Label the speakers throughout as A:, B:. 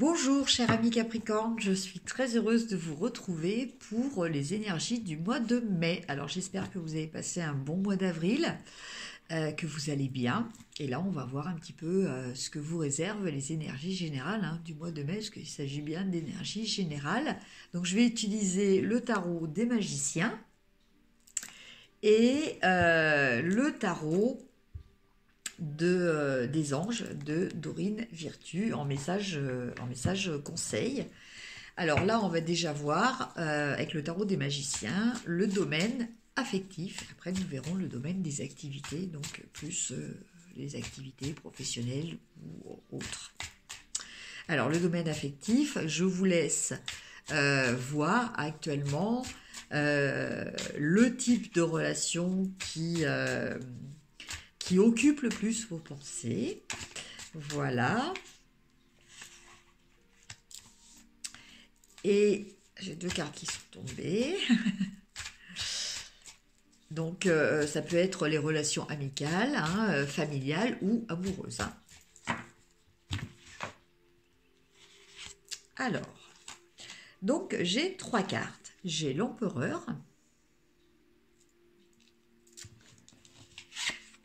A: Bonjour cher ami Capricorne, je suis très heureuse de vous retrouver pour les énergies du mois de mai. Alors j'espère que vous avez passé un bon mois d'avril, que vous allez bien. Et là on va voir un petit peu ce que vous réservent les énergies générales du mois de mai, parce qu'il s'agit bien d'énergie générale. Donc je vais utiliser le tarot des magiciens et le tarot des anges de Dorine Virtue en message conseil. Alors là, on va déjà voir avec le tarot des magiciens le domaine affectif. Après, nous verrons le domaine des activités, donc plus les activités professionnelles ou autres. Alors, le domaine affectif, je vous laisse voir actuellement le type de relation qui occupe le plus vos pensées. Voilà. Et j'ai deux cartes qui sont tombées. Donc, ça peut être les relations amicales, familiales ou amoureuses. Alors, donc j'ai trois cartes. J'ai l'empereur,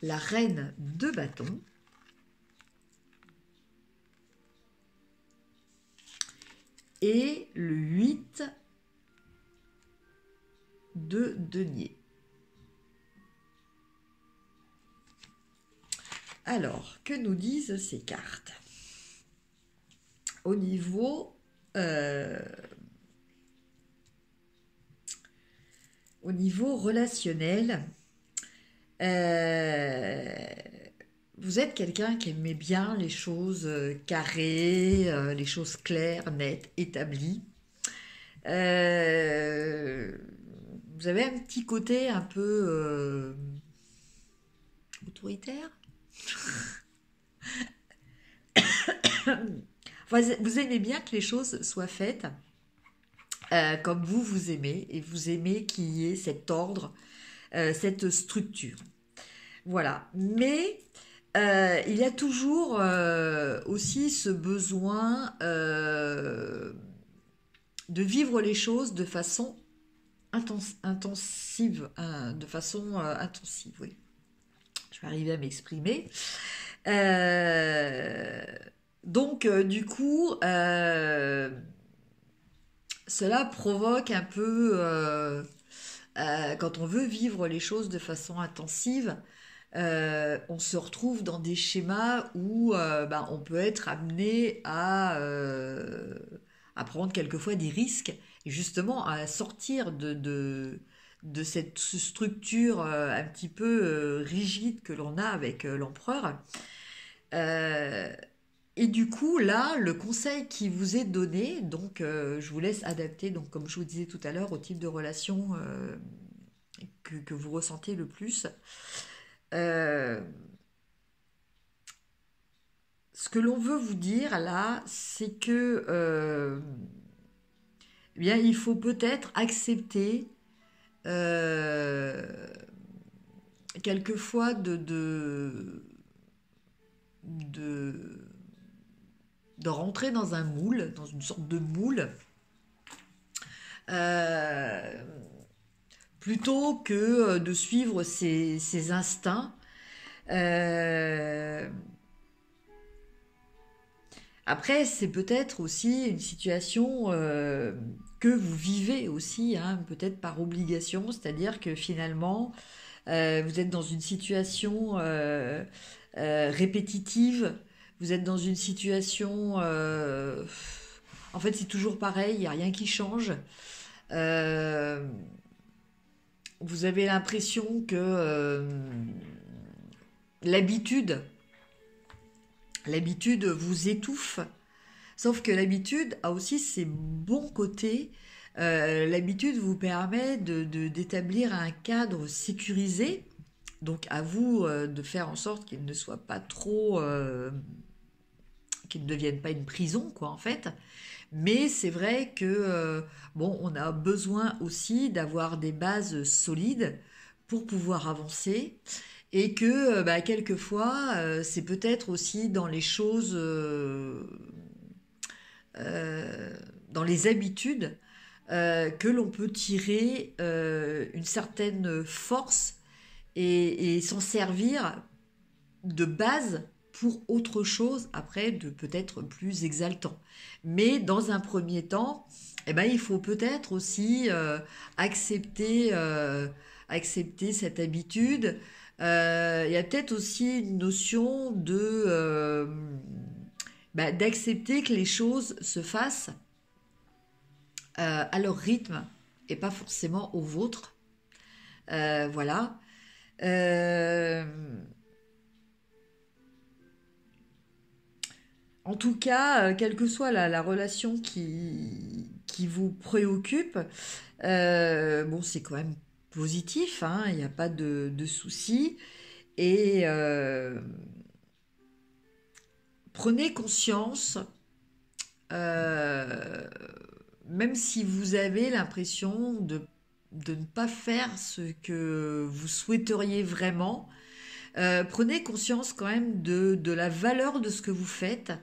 A: la reine de bâton et le 8 de denier. Alors, que nous disent ces cartes? Au niveau relationnel, vous êtes quelqu'un qui aimait bien les choses carrées, les choses claires, nettes, établies. Vous avez un petit côté un peu autoritaire. Vous aimez bien que les choses soient faites comme vous aimez, et vous aimez qu'il y ait cet ordre, cette structure. Voilà. Mais il y a toujours aussi ce besoin de vivre les choses de façon intensive, intensive, oui. Je vais arriver à m'exprimer. Donc, du coup, cela provoque un peu, quand on veut vivre les choses de façon intensive, on se retrouve dans des schémas où on peut être amené à prendre quelquefois des risques et justement à sortir de cette structure un petit peu rigide que l'on a avec l'empereur. Et du coup, là, le conseil qui vous est donné, donc je vous laisse adapter, donc comme je vous disais tout à l'heure, au type de relation que vous ressentez le plus. Ce que l'on veut vous dire là, c'est que bien, il faut peut-être accepter quelquefois de rentrer dans un moule, dans une sorte de moule, plutôt que de suivre ses instincts. Après, c'est peut-être aussi une situation que vous vivez aussi, peut-être par obligation, c'est-à-dire que finalement, vous êtes dans une situation répétitive, vous êtes dans une situation... en fait, c'est toujours pareil, il n'y a rien qui change. Vous avez l'impression que l'habitude vous étouffe, sauf que l'habitude a aussi ses bons côtés. L'habitude vous permet d'établir un cadre sécurisé, donc à vous de faire en sorte qu'il ne soit pas trop... qu'il ne devienne pas une prison, quoi, en fait. Mais c'est vrai que, on a besoin aussi d'avoir des bases solides pour pouvoir avancer. Et que quelquefois, c'est peut-être aussi dans les choses dans les habitudes que l'on peut tirer une certaine force et s'en servir de base pour autre chose, après, de peut-être plus exaltant. Mais dans un premier temps, eh ben, il faut peut-être aussi accepter, accepter cette habitude. Il y a peut-être aussi une notion d'accepter que les choses se fassent à leur rythme et pas forcément au vôtre. Voilà. Euh, En tout cas, quelle que soit la relation qui vous préoccupe, bon, c'est quand même positif, hein, il n'y a pas de souci. Et prenez conscience, euh, même si vous avez l'impression de ne pas faire ce que vous souhaiteriez vraiment, prenez conscience quand même de la valeur de ce que vous faites.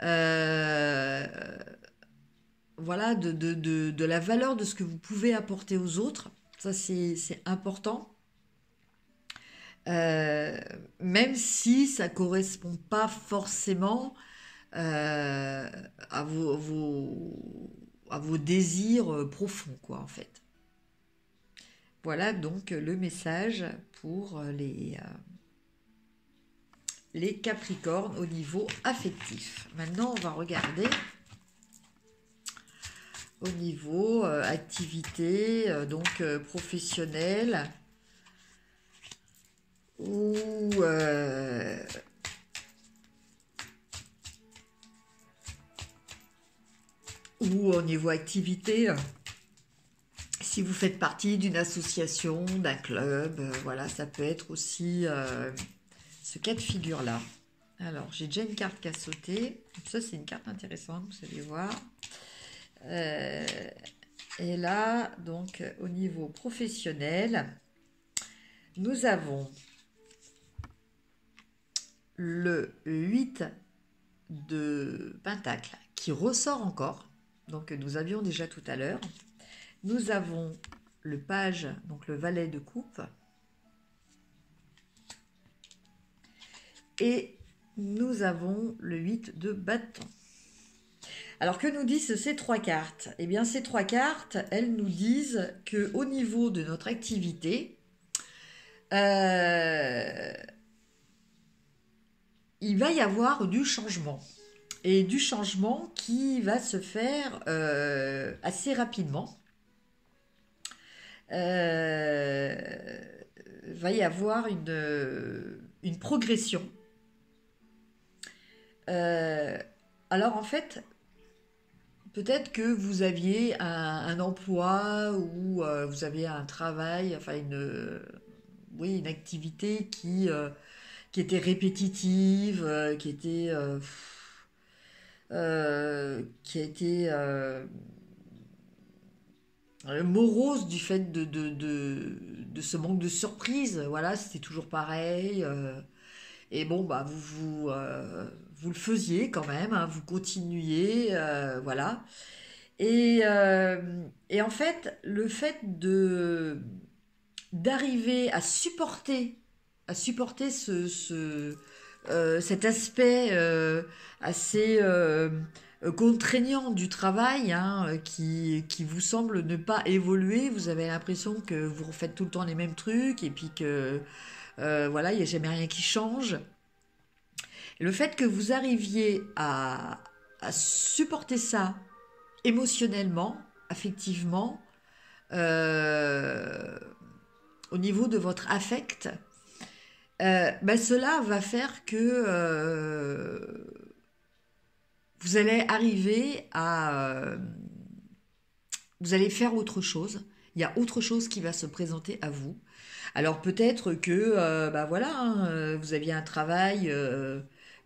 A: Euh, voilà, de la valeur de ce que vous pouvez apporter aux autres. Ça, c'est important. Euh, Même si ça correspond pas forcément euh, à vos désirs profonds, quoi, en fait. Voilà donc le message pour les Capricornes au niveau affectif. Maintenant, on va regarder au niveau activité professionnelle ou ou au niveau activité si vous faites partie d'une association, d'un club, voilà, ça peut être aussi ce cas de figure là. Alors j'ai déjà une carte qui a sauté, ça c'est une carte intéressante, vous allez voir. Euh, et là, donc, au niveau professionnel, nous avons le 8 de Pentacle qui ressort encore. Donc, nous avions déjà tout à l'heure. Nous avons le page, donc le valet de coupe. Et nous avons le 8 de bâton. Alors, que nous disent ces trois cartes? Eh bien, ces trois cartes, elles nous disent qu'au niveau de notre activité, il va y avoir du changement. Et du changement qui va se faire assez rapidement. Va y avoir une progression. Alors en fait, peut-être que vous aviez un emploi ou vous avez un travail, enfin oui, une activité qui était répétitive, qui a été morose du fait de ce manque de surprise. Voilà, c'était toujours pareil. Et bon, bah, vous le faisiez quand même, hein, vous continuiez, voilà. Et en fait, le fait d'arriver à supporter cet aspect assez contraignant du travail, hein, qui vous semble ne pas évoluer. Vous avez l'impression que vous refaites tout le temps les mêmes trucs et puis que voilà, il n'y a jamais rien qui change. Le fait que vous arriviez à supporter ça émotionnellement, affectivement, euh, au niveau de votre affect, cela va faire que vous allez arriver vous allez faire autre chose. Il y a autre chose qui va se présenter à vous. Alors peut-être que, voilà, hein, vous aviez un travail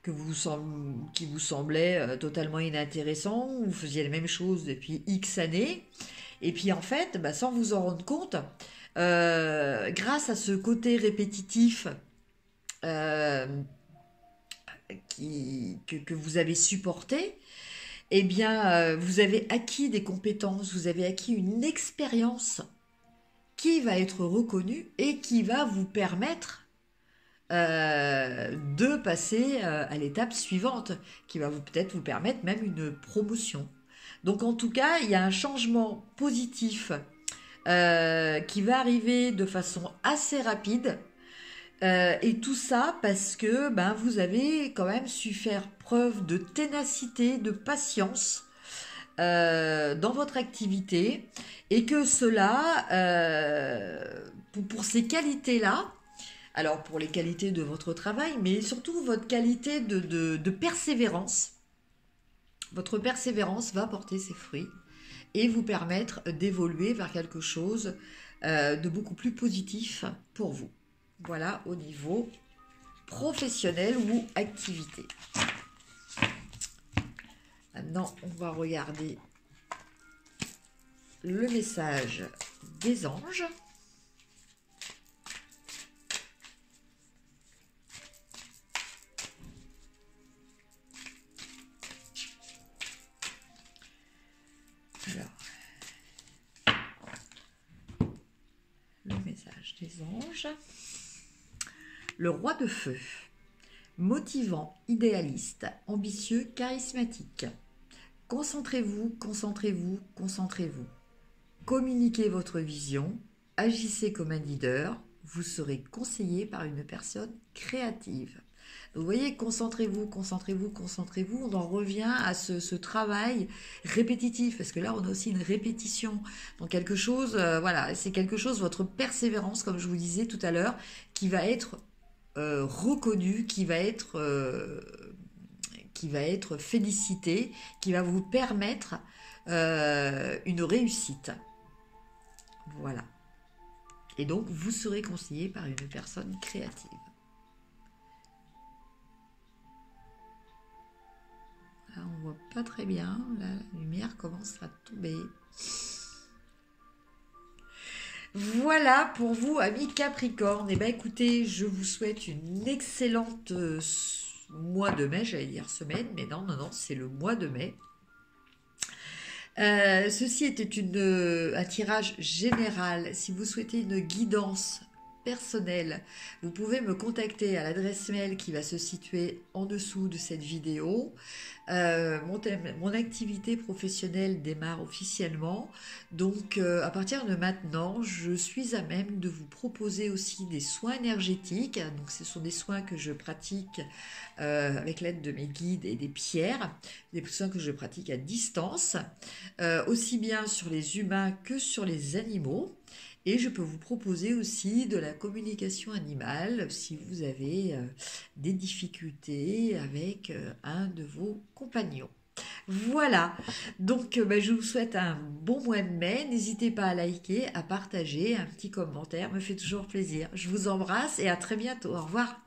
A: qui vous semblait totalement inintéressant, vous faisiez la même chose depuis X années, et puis en fait, sans vous en rendre compte, grâce à ce côté répétitif euh, que vous avez supporté, eh bien, vous avez acquis des compétences, vous avez acquis une expérience qui va être reconnue et qui va vous permettre de passer à l'étape suivante, qui va peut-être vous permettre même une promotion. Donc en tout cas, il y a un changement positif qui va arriver de façon assez rapide. Et tout ça parce que ben, vous avez quand même su faire preuve de ténacité, de patience dans votre activité et que cela, pour ces qualités-là, alors pour les qualités de votre travail, mais surtout votre qualité de persévérance, votre persévérance va porter ses fruits et vous permettre d'évoluer vers quelque chose de beaucoup plus positif pour vous. Voilà au niveau professionnel ou activité. Maintenant, on va regarder le message des anges. Alors, le message des anges. Le roi de feu. Motivant, idéaliste, ambitieux, charismatique. Concentrez-vous, concentrez-vous, concentrez-vous. Communiquez votre vision, agissez comme un leader, vous serez conseillé par une personne créative. Vous voyez, concentrez-vous, concentrez-vous, concentrez-vous. On en revient à ce travail répétitif, parce que là, on a aussi une répétition. Donc quelque chose, voilà, c'est quelque chose, votre persévérance, comme je vous disais tout à l'heure, qui va être reconnu, qui va être félicité, qui va vous permettre une réussite. Voilà. Et donc, vous serez conseillé par une personne créative. Là, on voit pas très bien. Là, la lumière commence à tomber. Voilà pour vous, amis Capricorne. Eh bien, écoutez, je vous souhaite une excellente mois de mai, j'allais dire semaine, mais non, c'est le mois de mai. Ceci était un tirage général. Si vous souhaitez une guidance personnelle, vous pouvez me contacter à l'adresse mail qui va se situer en dessous de cette vidéo. Mon activité professionnelle démarre officiellement, donc à partir de maintenant, je suis à même de vous proposer aussi des soins énergétiques. Donc ce sont des soins que je pratique avec l'aide de mes guides et des pierres, des soins que je pratique à distance, aussi bien sur les humains que sur les animaux. Et je peux vous proposer aussi de la communication animale si vous avez des difficultés avec un de vos compagnons. Voilà, donc je vous souhaite un bon mois de mai. N'hésitez pas à liker, à partager, un petit commentaire, me fait toujours plaisir. Je vous embrasse et à très bientôt. Au revoir.